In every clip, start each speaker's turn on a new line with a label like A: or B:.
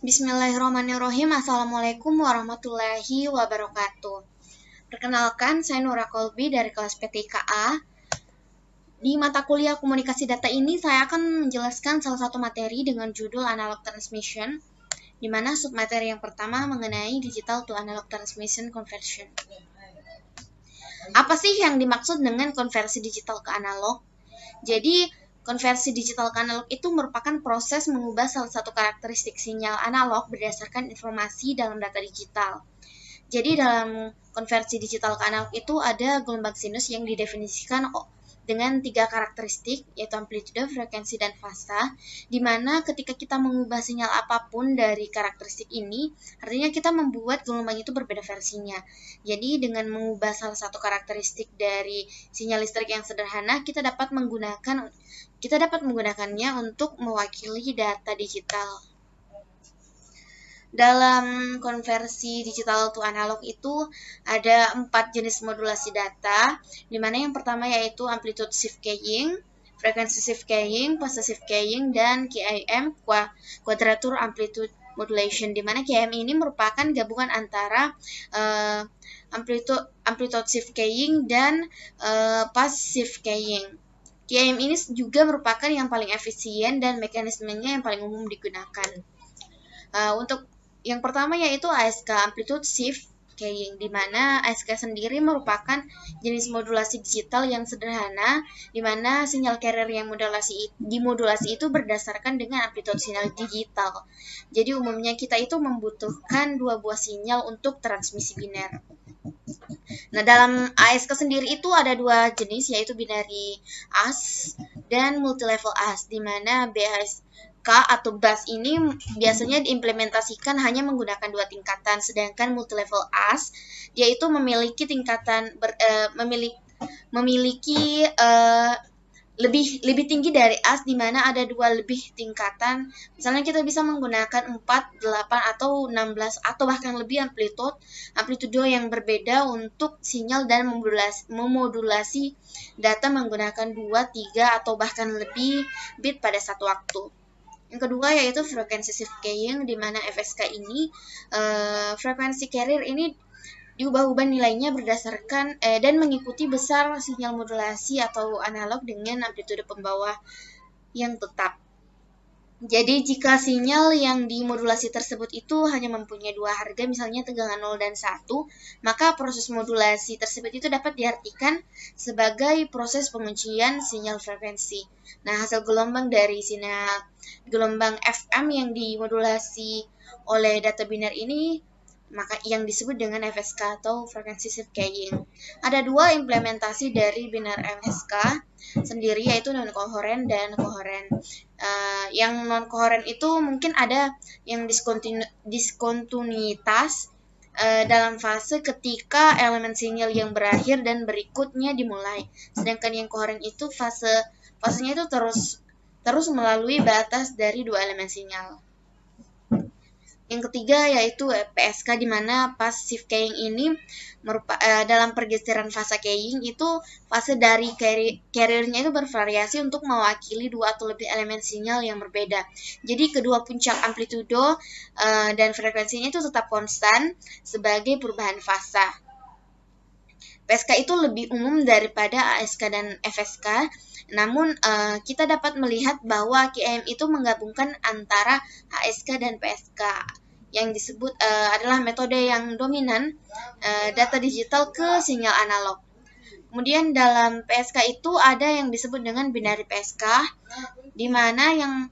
A: Bismillahirrahmanirrahim. Assalamualaikum warahmatullahi wabarakatuh. Perkenalkan, saya Nura Kolbi dari kelas PTIKA. Di mata kuliah komunikasi data ini, saya akan menjelaskan salah satu materi dengan judul Analog Transmission, di mana submateri yang pertama mengenai Digital to Analog Transmission Conversion. Apa sih yang dimaksud dengan konversi digital ke analog? Jadi, konversi digital ke analog itu merupakan proses mengubah salah satu karakteristik sinyal analog berdasarkan informasi dalam data digital. Jadi dalam konversi digital ke analog itu ada gelombang sinus yang didefinisikan dengan 3 karakteristik, yaitu amplitude, frekuensi, dan fasa, di mana ketika kita mengubah sinyal apapun dari karakteristik ini, artinya kita membuat gelombang itu berbeda versinya. Jadi dengan mengubah salah satu karakteristik dari sinyal listrik yang sederhana, kita dapat menggunakannya untuk mewakili data digital. Dalam konversi digital to analog itu ada 4 jenis modulasi data, di mana yang pertama yaitu amplitude shift keying, frekuensi shift keying, fase shift keying, dan KIM, quadrature amplitude modulation, di mana KIM ini merupakan gabungan antara amplitude shift keying dan phase shift keying. KIM ini juga merupakan yang paling efisien dan mekanismenya yang paling umum digunakan. Untuk yang pertama yaitu ASK Amplitude Shift Keying, di mana ASK sendiri merupakan jenis modulasi digital yang sederhana, di mana sinyal carrier yang dimodulasi itu berdasarkan dengan amplitude sinyal digital. Jadi umumnya kita itu membutuhkan 2 buah sinyal untuk transmisi biner. Nah, dalam ASK sendiri itu ada 2 jenis, yaitu binary AS dan multilevel AS, di mana BAS atau bus ini biasanya diimplementasikan hanya menggunakan 2 tingkatan, sedangkan multilevel AS yaitu memiliki tingkatan lebih tinggi dari AS, di mana ada 2 lebih tingkatan. Misalnya kita bisa menggunakan 4, 8 atau 16 atau bahkan lebih amplitude yang berbeda untuk sinyal dan memodulasi data menggunakan 2, 3 atau bahkan lebih bit pada satu waktu. Yang kedua yaitu frekuensi shift keying, di mana FSK ini frekuensi carrier ini diubah-ubah nilainya berdasarkan dan mengikuti besar sinyal modulasi atau analog dengan amplitude pembawa yang tetap. Jadi jika sinyal yang dimodulasi tersebut itu hanya mempunyai 2 harga, misalnya tegangan 0 dan 1, maka proses modulasi tersebut itu dapat diartikan sebagai proses penguncian sinyal frekuensi. Nah, hasil gelombang dari sinyal gelombang FM yang dimodulasi oleh data biner ini maka yang disebut dengan FSK atau frekuensi shift keying. Ada 2 implementasi dari biner FSK sendiri, yaitu non-kohoren dan kohoren. Yang non-kohoren itu mungkin ada yang diskontinuitas dalam fase ketika elemen sinyal yang berakhir dan berikutnya dimulai. Sedangkan yang kohoren itu fasenya itu terus melalui batas dari 2 elemen sinyal. Yang ketiga yaitu PSK, di mana pas shift keying ini dalam pergeseran fase keying itu fase dari carriernya itu bervariasi untuk mewakili 2 atau lebih elemen sinyal yang berbeda. Jadi kedua puncak amplitudo dan frekuensinya itu tetap konstan sebagai perubahan fasa. PSK itu lebih umum daripada ASK dan FSK, namun kita dapat melihat bahwa KIM itu menggabungkan antara ASK dan PSK, yang disebut adalah metode yang dominan data digital ke sinyal analog. Kemudian dalam PSK itu ada yang disebut dengan binary PSK, di mana yang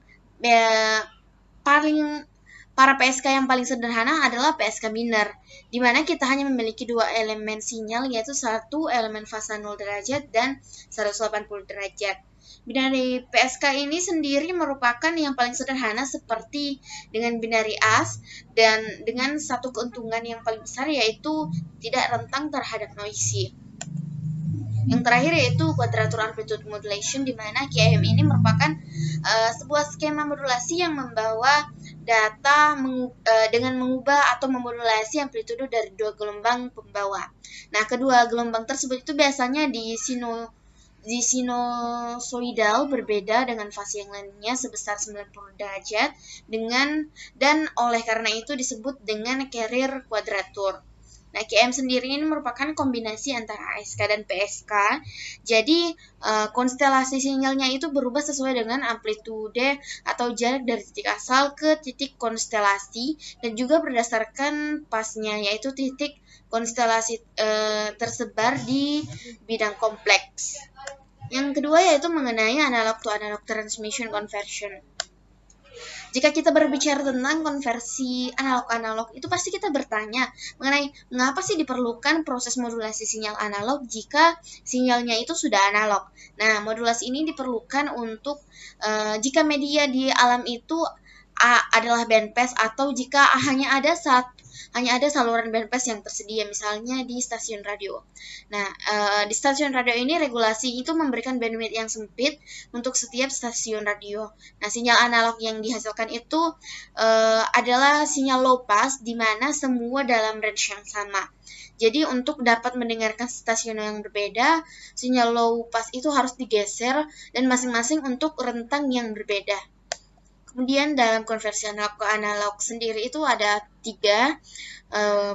A: para PSK yang paling sederhana adalah PSK biner, di mana kita hanya memiliki 2 elemen sinyal, yaitu 1 elemen fasa 0 derajat dan 180 derajat. Binary PSK ini sendiri merupakan yang paling sederhana seperti dengan binary AS, dan dengan satu keuntungan yang paling besar yaitu tidak rentang terhadap noisy. Yang terakhir yaitu quadrature amplitude modulation, di mana QAM ini merupakan sebuah skema modulasi yang membawa data dengan mengubah atau memodulasi amplitude dari 2 gelombang pembawa. Nah, kedua gelombang tersebut itu biasanya Di sinusoidal berbeda dengan fase yang lainnya sebesar 90 derajat dan oleh karena itu disebut dengan carrier quadrature. Nah, QM sendiri ini merupakan kombinasi antara ASK dan PSK. Jadi, konstelasi sinyalnya itu berubah sesuai dengan amplitude atau jarak dari titik asal ke titik konstelasi dan juga berdasarkan pasnya, yaitu titik konstelasi tersebar di bidang kompleks. Yang kedua yaitu mengenai analog to analog transmission conversion. Jika kita berbicara tentang konversi analog-analog, itu pasti kita bertanya mengenai mengapa sih diperlukan proses modulasi sinyal analog jika sinyalnya itu sudah analog. Nah, modulasi ini diperlukan untuk jika media di alam itu adalah bandpass atau jika hanya ada saluran bandpass yang tersedia, misalnya di stasiun radio. Nah, di stasiun radio ini regulasi itu memberikan bandwidth yang sempit untuk setiap stasiun radio. Nah, sinyal analog yang dihasilkan itu adalah sinyal low pass di mana semua dalam range yang sama. Jadi untuk dapat mendengarkan stasiun yang berbeda, sinyal low pass itu harus digeser dan masing-masing untuk rentang yang berbeda. Kemudian dalam konversi analog ke analog sendiri itu ada 3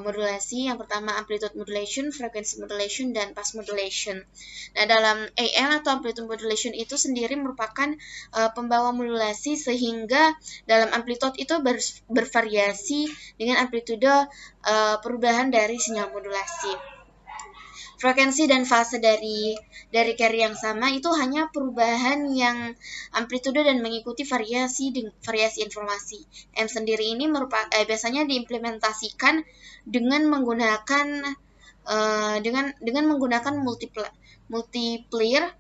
A: modulasi. Yang pertama amplitude modulation, frequency modulation, dan phase modulation. Nah, dalam AM atau amplitude modulation itu sendiri merupakan pembawa modulasi sehingga dalam amplitude itu bervariasi dengan amplitude perubahan dari sinyal modulasi. Frekuensi dan fase dari carrier yang sama itu hanya perubahan yang amplitude dan mengikuti variasi informasi. M sendiri ini biasanya diimplementasikan dengan menggunakan multiplier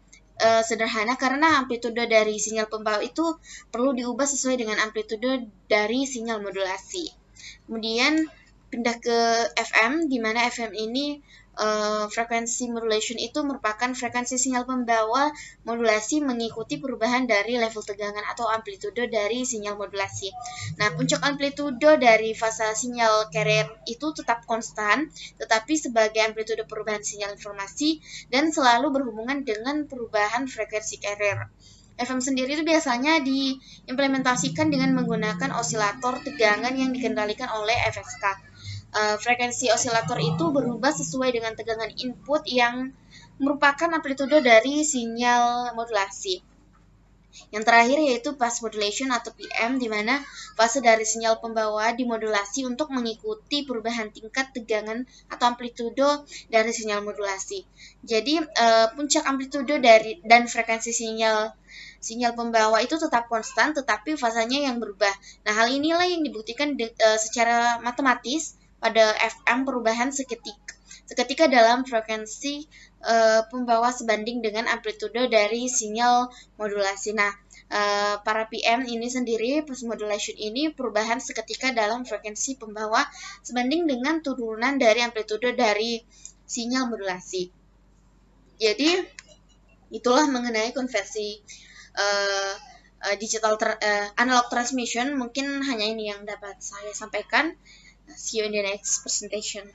A: sederhana karena amplitude dari sinyal pembawa itu perlu diubah sesuai dengan amplitude dari sinyal modulasi. Kemudian pindah ke FM, di mana FM ini frekuensi modulation itu merupakan frekuensi sinyal pembawa modulasi mengikuti perubahan dari level tegangan atau amplitude dari sinyal modulasi. Nah, puncak amplitude dari fase sinyal carrier itu tetap konstan, tetapi sebagai amplitude perubahan sinyal informasi dan selalu berhubungan dengan perubahan frekuensi carrier. FM sendiri itu biasanya diimplementasikan dengan menggunakan osilator tegangan yang dikendalikan oleh FSK. Frekuensi osilator itu berubah sesuai dengan tegangan input yang merupakan amplitude dari sinyal modulasi. Yang terakhir yaitu phase modulation atau PM, di mana fase dari sinyal pembawa dimodulasi untuk mengikuti perubahan tingkat tegangan atau amplitude dari sinyal modulasi. Jadi puncak amplitude dan frekuensi sinyal pembawa itu tetap konstan, tetapi fasanya yang berubah. Nah, hal inilah yang dibuktikan secara matematis pada FM perubahan seketika dalam frekuensi pembawa sebanding dengan amplitude dari sinyal modulasi. Nah, para PM ini sendiri, phase modulation ini perubahan seketika dalam frekuensi pembawa sebanding dengan turunan dari amplitude dari sinyal modulasi. Jadi, itulah mengenai konversi analog transmission. Mungkin hanya ini yang dapat saya sampaikan. See you in the next presentation.